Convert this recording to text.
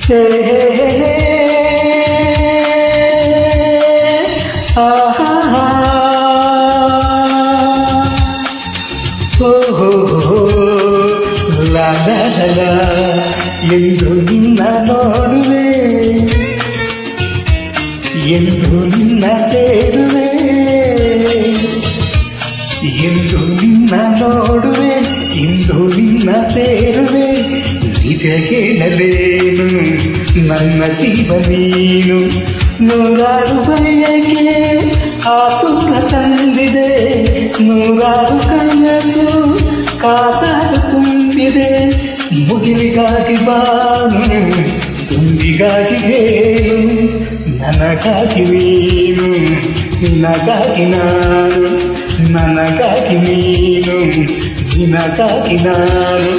ಹೇ ಹೇ ಹೇ ಹೇ. ಆಹಾ ಓ ಹೋ ಹೋ ಲಾ ಲಾ ಲಾ ಎಂದು ನಿನ್ನ ನೋಡುವೆ, ಎಂದು ನಿನ್ನ ಸೇರುವೆ, ಎಂದು ನಿನ್ನ ನೋಡುವೆ, ಎಂದು ನಿನ್ನ ಸೇರುವೆ. ನಿಜ ಕೇಳಲೇನು ನನ್ನ ಜೀವ ನೀನು. ನೂರಾರು ಬಯಕೆ ಆತುರ ತಂದಿದೆ, ನೂರಾರು ಕನಸು ಕಾತರ ತುಂಬಿದೆ. ಮುಗಿಲಿಗಾಗಿ ಬಾನು, ತುಂಬಿಗಾಗಿ ಹೇಳು, ನನಗಾಗಿ ನೀನು, ನಿನಗಾಗಿ ನಾನು, ನನಗಾಗಿ ನೀನು, ನಿನಗಾಗಿ ನಾನು.